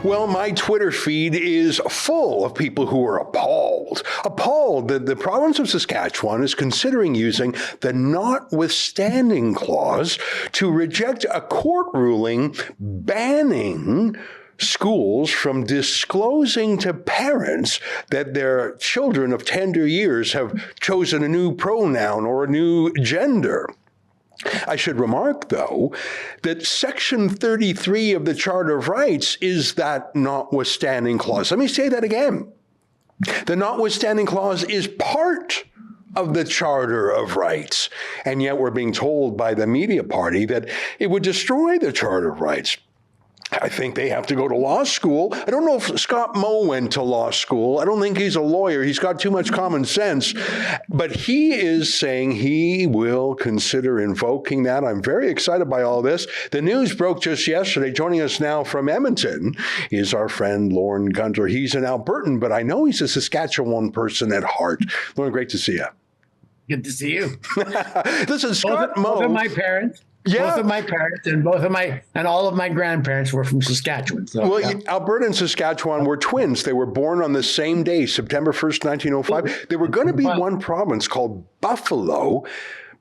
Well, my Twitter feed is full of people who are appalled. Appalled that the province of Saskatchewan is considering using the notwithstanding clause to reject a court ruling banning schools from disclosing to parents that their children of tender years have chosen a new pronoun or a new gender. I should remark, though, that Section 33 of the Charter of Rights is that notwithstanding clause. Let me say that again. The notwithstanding clause is part of the Charter of Rights, and yet we're being told by the media party that it would destroy the Charter of Rights. I think they have to go to law school. I don't know if Scott Moe went to law school. I don't think he's a lawyer. He's got too much common sense. But he is saying he will consider invoking that. I'm very excited by all this. The news broke just yesterday. Joining us now from Edmonton is our friend Lorne Gunter. He's an Albertan, but I know he's a Saskatchewan person at heart. Lorne, great to see you. Good to see you. Listen, Scott Moe. Both of my parents. Yeah. Both of my parents and all of my grandparents were from Saskatchewan. So, well, Alberta and Saskatchewan were twins. They were born on the same day, September 1st, 1905. There were going to be one province called Buffalo,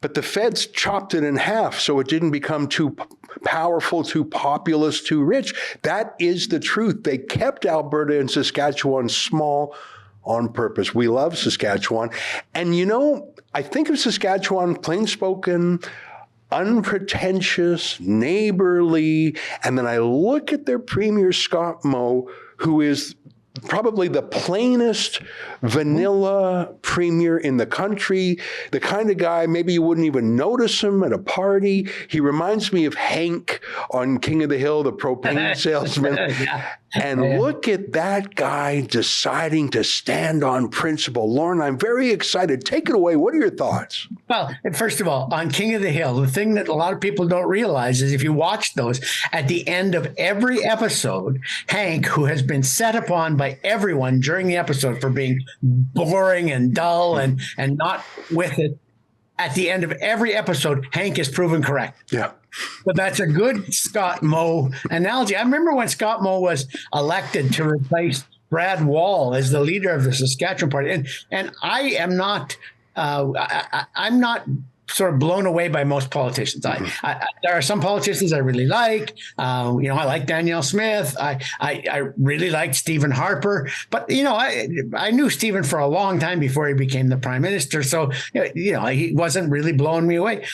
but the feds chopped it in half, so it didn't become too powerful, too populous, too rich. That is the truth. They kept Alberta and Saskatchewan small on purpose. We love Saskatchewan. And, I think of Saskatchewan, plain spoken, unpretentious, neighborly, and then I look at their Premier Scott Moe, who is probably the plainest vanilla premier in the country, the kind of guy maybe you wouldn't even notice him at a party. He reminds me of Hank on King of the Hill, the propane salesman. And look at that guy deciding to stand on principle. Lorne, I'm very excited. Take it away. What are your thoughts? Well, first of all, on King of the Hill, the thing that a lot of people don't realize is if you watch those, at the end of every episode, Hank, who has been set upon by everyone during the episode for being boring and dull and not with it, at the end of every episode, Hank is proven correct. Yeah. But that's a good Scott Moe analogy. I remember when Scott Moe was elected to replace Brad Wall as the leader of the Saskatchewan Party, and I am not. I'm not sort of blown away by most politicians. There are some politicians I really like. I like Danielle Smith. I really liked Stephen Harper. But, I knew Stephen for a long time before he became the prime minister. So, he wasn't really blowing me away.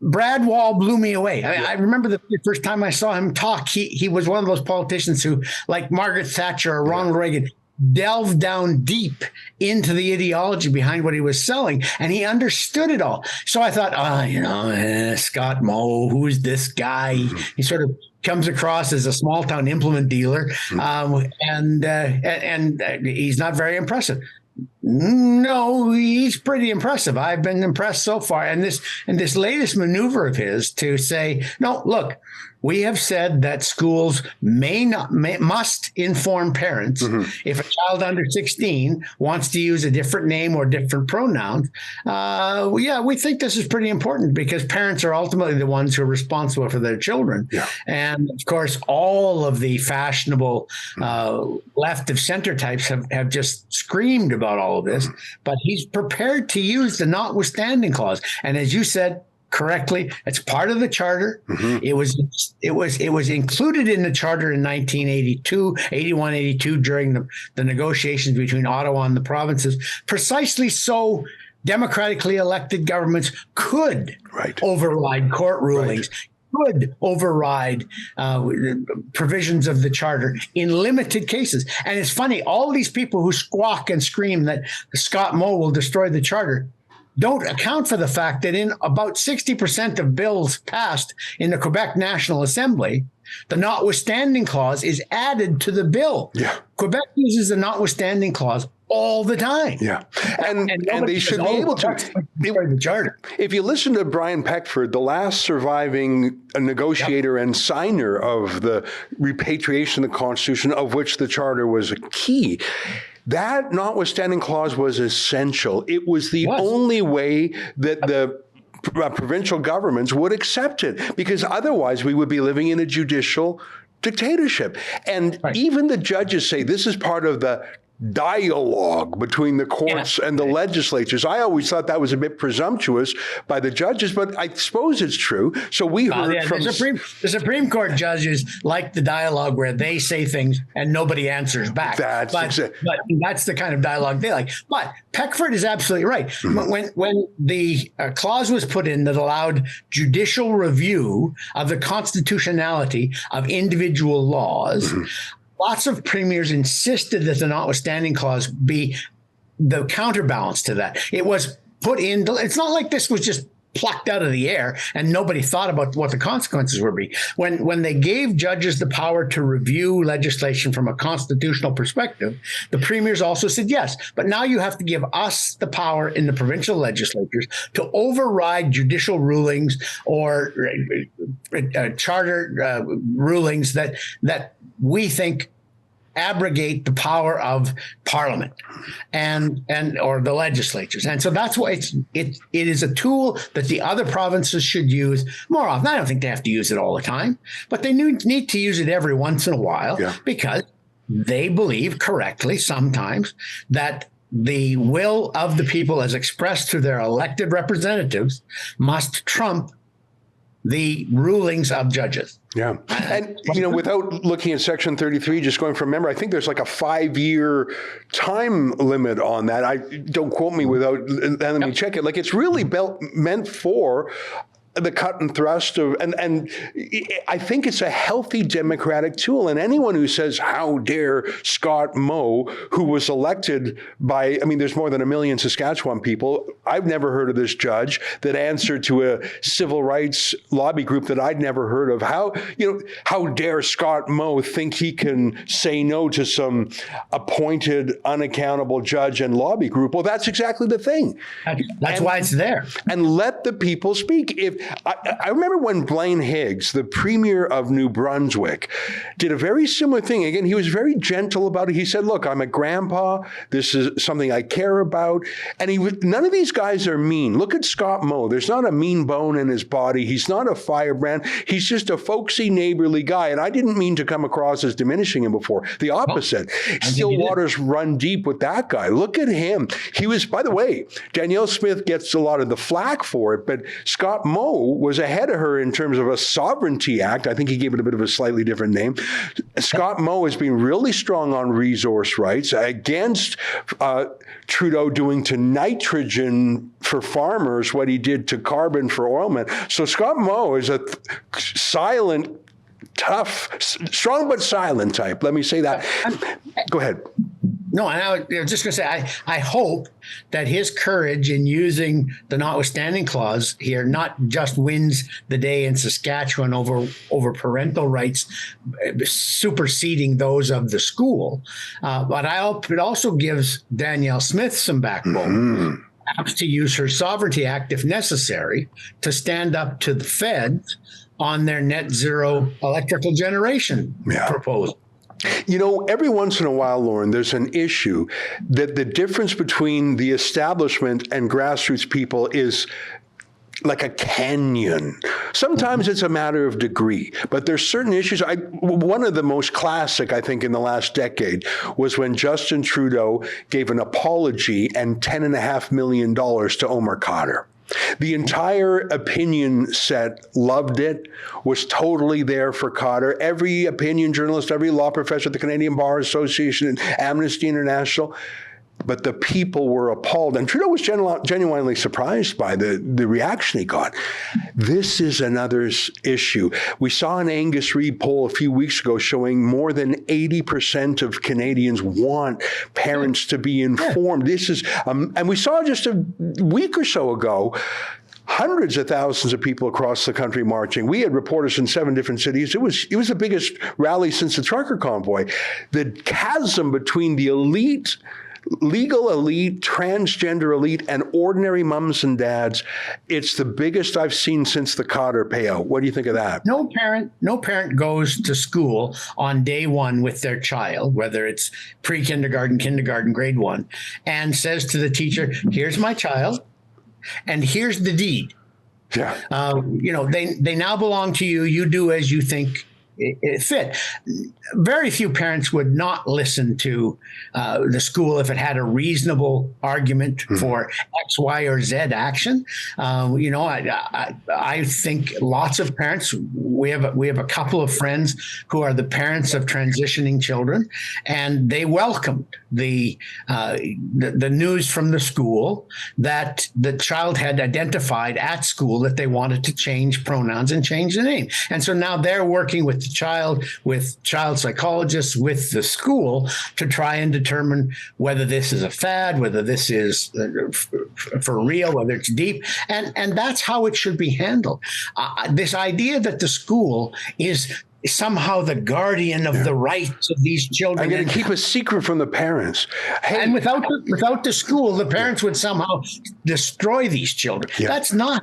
Brad Wall blew me away. I remember the first time I saw him talk, he was one of those politicians who, like Margaret Thatcher or Ronald Reagan, delved down deep into the ideology behind what he was selling, and he understood it all. So I thought, Scott Moe, who's this guy? He sort of comes across as a small town implement dealer, and he's not very impressive. No, he's pretty impressive. I've been impressed so far. And this latest maneuver of his to say, no, look, we have said that schools must inform parents if a child under 16 wants to use a different name or different pronouns. We think this is pretty important because parents are ultimately the ones who are responsible for their children. Yeah. And of course, all of the fashionable left of center types have just screamed about all of this, but he's prepared to use the notwithstanding clause. And as you said correctly, it's part of the charter. It was included in the charter in 1982 during the negotiations between Ottawa and the provinces, precisely so democratically elected governments could override court rulings. Could override provisions of the charter in limited cases. And it's funny, all these people who squawk and scream that Scott Moe will destroy the charter don't account for the fact that in about 60% of bills passed in the Quebec National Assembly, the notwithstanding clause is added to the bill. Yeah. Quebec uses the notwithstanding clause all the time. Yeah. And they should be able to. The charter. If you listen to Brian Peckford, the last surviving negotiator and signer of the repatriation of the Constitution, of which the charter was a key, that notwithstanding clause was essential. It was the only way that the provincial governments would accept it, because otherwise we would be living in a judicial dictatorship. And even the judges say this is part of the dialogue between the courts and the legislatures. I always thought that was a bit presumptuous by the judges, but I suppose it's true. So we heard from the Supreme Court judges like the dialogue where they say things and nobody answers back. But that's the kind of dialogue they like. But Peckford is absolutely right. Mm-hmm. When the clause was put in that allowed judicial review of the constitutionality of individual laws, mm-hmm. lots of premiers insisted that the notwithstanding clause be the counterbalance to that. It was put in. It's not like this was just plucked out of the air and nobody thought about what the consequences would be. When they gave judges the power to review legislation from a constitutional perspective, the premiers also said yes, but now you have to give us the power in the provincial legislatures to override judicial rulings or charter rulings that we think abrogate the power of Parliament and or the legislatures. And so that's why it is a tool that the other provinces should use more often. I don't think they have to use it all the time, but they need to use it every once in a while because they believe correctly sometimes that the will of the people as expressed through their elected representatives must trump the rulings of judges. Yeah. And, without looking at Section 33, just going from memory, I think there's like a 5-year time limit on that. Don't quote me without letting me check it. Like, it's really meant for the cut and thrust of, and I think it's a healthy democratic tool. And anyone who says, how dare Scott Moe, who was elected by, there's more than 1 million Saskatchewan people. I've never heard of this judge that answered to a civil rights lobby group that I'd never heard of. How dare Scott Moe think he can say no to some appointed, unaccountable judge and lobby group? Well, that's exactly the thing. That's why it's there. And let the people speak. I remember when Blaine Higgs, the premier of New Brunswick, did a very similar thing. Again, he was very gentle about it. He said, look, I'm a grandpa. This is something I care about. And none of these guys are mean. Look at Scott Moe. There's not a mean bone in his body. He's not a firebrand. He's just a folksy, neighborly guy. And I didn't mean to come across as diminishing him before. The opposite. Still waters run deep with that guy. Look at him. He was, by the way, Danielle Smith gets a lot of the flack for it, but Scott Moe was ahead of her in terms of a Sovereignty Act. I think he gave it a bit of a slightly different name. Scott Moe has been really strong on resource rights against Trudeau doing to nitrogen for farmers what he did to carbon for oilmen. So Scott Moe is a silent, tough, strong but silent type. Let me say that. Go ahead. No, and I was just going to say, I hope that his courage in using the notwithstanding clause here not just wins the day in Saskatchewan over parental rights, superseding those of the school, but I hope it also gives Danielle Smith some backbone, perhaps to use her Sovereignty Act if necessary to stand up to the feds on their net zero electrical generation proposal. Every once in a while, Lorne, there's an issue that the difference between the establishment and grassroots people is like a canyon. Sometimes it's a matter of degree, but there's certain issues. One of the most classic, I think, in the last decade was when Justin Trudeau gave an apology and $10.5 million to Omar Khadr. The entire opinion set loved it, was totally there for Khadr. Every opinion journalist, every law professor at the Canadian Bar Association and Amnesty International. But the people were appalled. And Trudeau was genuinely surprised by the reaction he got. This is another issue. We saw an Angus Reid poll a few weeks ago showing more than 80% of Canadians want parents to be informed. This is, and we saw just a week or so ago, hundreds of thousands of people across the country marching. We had reporters in 7 different cities. It was the biggest rally since the trucker convoy. The chasm between the elite, legal elite, transgender elite, and ordinary mums and dads, it's the biggest I've seen since the Khadr payout. What do you think of that? No parent goes to school on day one with their child, whether it's pre-kindergarten, kindergarten, grade 1, and says to the teacher, here's my child, and here's the deed. Yeah. They now belong to you. You do as you think it fit. Very few parents would not listen to the school if it had a reasonable argument for X, Y, or Z action. I think lots of parents. We have a couple of friends who are the parents of transitioning children, and they welcomed the news from the school that the child had identified at school that they wanted to change pronouns and change the name. And so now they're working with the child, with child psychologists, with the school to try and determine whether this is a fad, whether this is for real, whether it's deep. And that's how it should be handled. This idea that the school is somehow the guardian of the rights of these children. I'm going to keep a secret from the parents. Hey. And without the school, the parents would somehow destroy these children. Yeah. That's not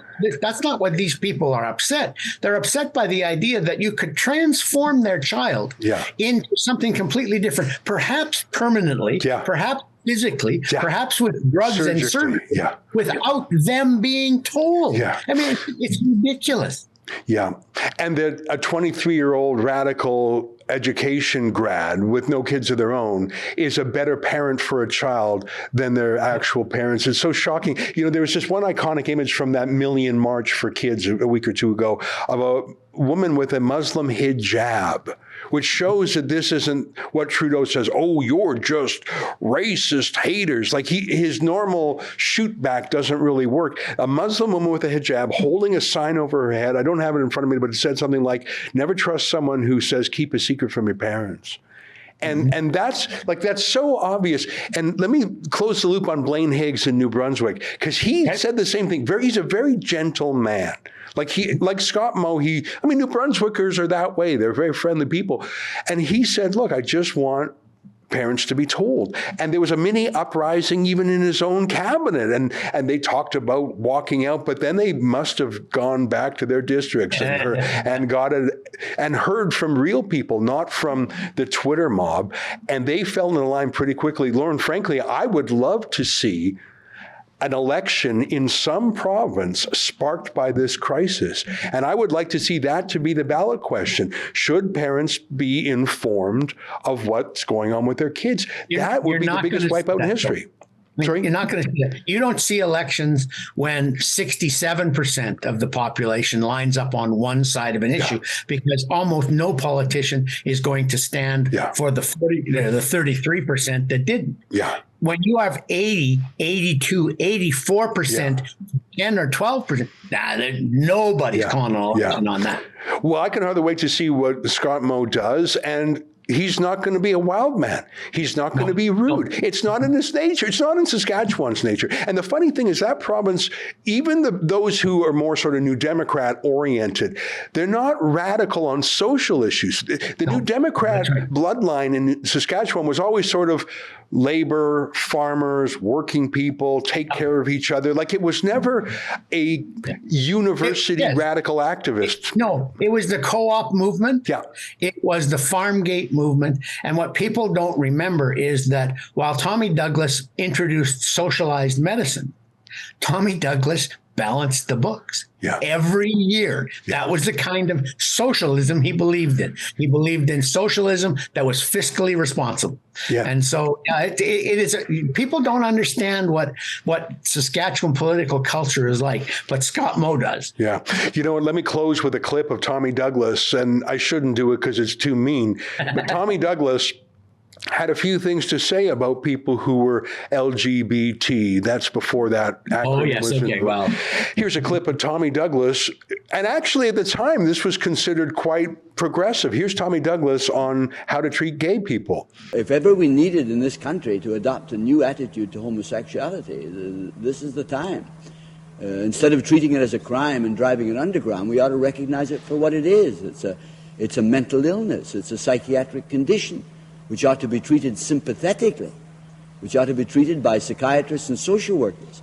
what these people are upset. They're upset by the idea that you could transform their child into something completely different, perhaps permanently, perhaps physically, perhaps with drugs and surgery, without them being told. Yeah. I mean, it's ridiculous. Yeah. And that a 23-year-old radical education grad with no kids of their own is a better parent for a child than their actual parents. It's so shocking. There was just one iconic image from that Million March for Kids a week or two ago of a woman with a Muslim hijab, which shows that this isn't what Trudeau says, oh, you're just racist haters. Like his normal shoot back doesn't really work. A Muslim woman with a hijab holding a sign over her head. I don't have it in front of me, but it said something like, never trust someone who says, keep a secret from your parents. And that's so obvious. And let me close the loop on Blaine Higgs in New Brunswick, because he said the same thing. He's a very gentle man. Like Scott Moe, New Brunswickers are that way. They're very friendly people. And he said, look, I just want parents to be told. And there was a mini uprising even in his own cabinet. And they talked about walking out, but then they must have gone back to their districts and got it and heard from real people, not from the Twitter mob. And they fell in line pretty quickly. Lorne, frankly, I would love to see an election in some province sparked by this crisis. And I would like to see that to be the ballot question. Should parents be informed of what's going on with their kids? That would be the biggest wipeout in history. Sorry? You're not going to see that. You don't see elections when 67% of the population lines up on one side of an issue, because almost no politician is going to stand for the 33% that didn't. Yeah. When you have 80, 82, 84%, 10 or 12%, nobody's calling an election on that. Well, I can hardly wait to see what Scott Moe does. And he's not going to be a wild man. He's not going to be rude. It's not in his nature. It's not in Saskatchewan's nature. And the funny thing is that province, even those who are more sort of New Democrat oriented, they're not radical on social issues. The New Democrat bloodline in Saskatchewan was always sort of labor, farmers, working people, take care of each other. Like it was never a university radical activist. No, it was the co-op movement. Yeah. It was the farm gate movement. And what people don't remember is that while Tommy Douglas introduced socialized medicine, Tommy Douglas balanced the books every year. That was the kind of socialism he believed in. He believed in socialism that was fiscally responsible. Yeah. And so it is. People don't understand what Saskatchewan political culture is like, but Scott Moe does. Yeah. You know what? Let me close with a clip of Tommy Douglas, and I shouldn't do it because it's too mean. But Tommy Douglas had a few things to say about people who were LGBT. That's before that acronym was invented. Well, here's a clip of Tommy Douglas. And actually, at the time, this was considered quite progressive. Here's Tommy Douglas on how to treat gay people. If ever we needed in this country to adopt a new attitude to homosexuality, this is the time. Instead of treating it as a crime and driving it underground, we ought to recognize it for what it is. It's a mental illness. It's a psychiatric condition, which ought to be treated sympathetically, which ought to be treated by psychiatrists and social workers.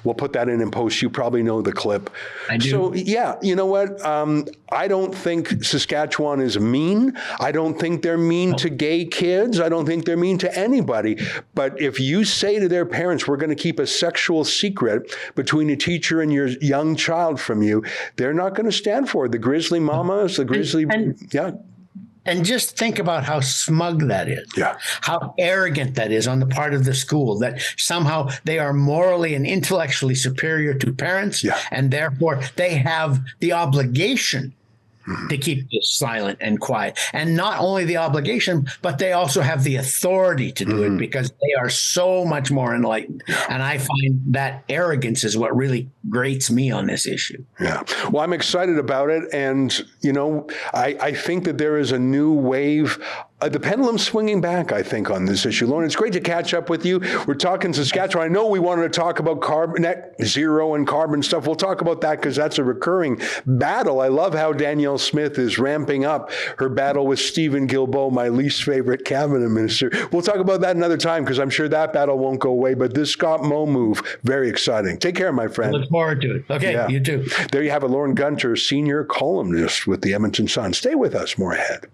We'll put that in post. You probably know the clip. I do. So, yeah, you know what? I don't think Saskatchewan is mean. I don't think they're mean to gay kids. I don't think they're mean to anybody. But if you say to their parents, we're going to keep a sexual secret between a teacher and your young child from you, they're not going to stand for it. The grizzly mamas, the grizzly, And just think about how smug that is. Yeah. How arrogant that is on the part of the school, that somehow they are morally and intellectually superior to parents. Yeah. And therefore they have the obligation to keep this silent and quiet. And not only the obligation, but they also have the authority to do it because they are so much more enlightened. And I find that arrogance is what really grates me on this issue. Yeah. Well, I'm excited about it. And, I think that there is a new wave. The pendulum's swinging back, I think, on this issue. Lorne, it's great to catch up with you. We're talking Saskatchewan. I know we wanted to talk about net zero and carbon stuff. We'll talk about that because that's a recurring battle. I love how Danielle Smith is ramping up her battle with Stephen Guilbeault, my least favorite cabinet minister. We'll talk about that another time because I'm sure that battle won't go away. But this Scott Moe move, very exciting. Take care, my friend. I look forward to it. Okay, You too. There you have it, Lorne Gunter, senior columnist with the Edmonton Sun. Stay with us, more ahead.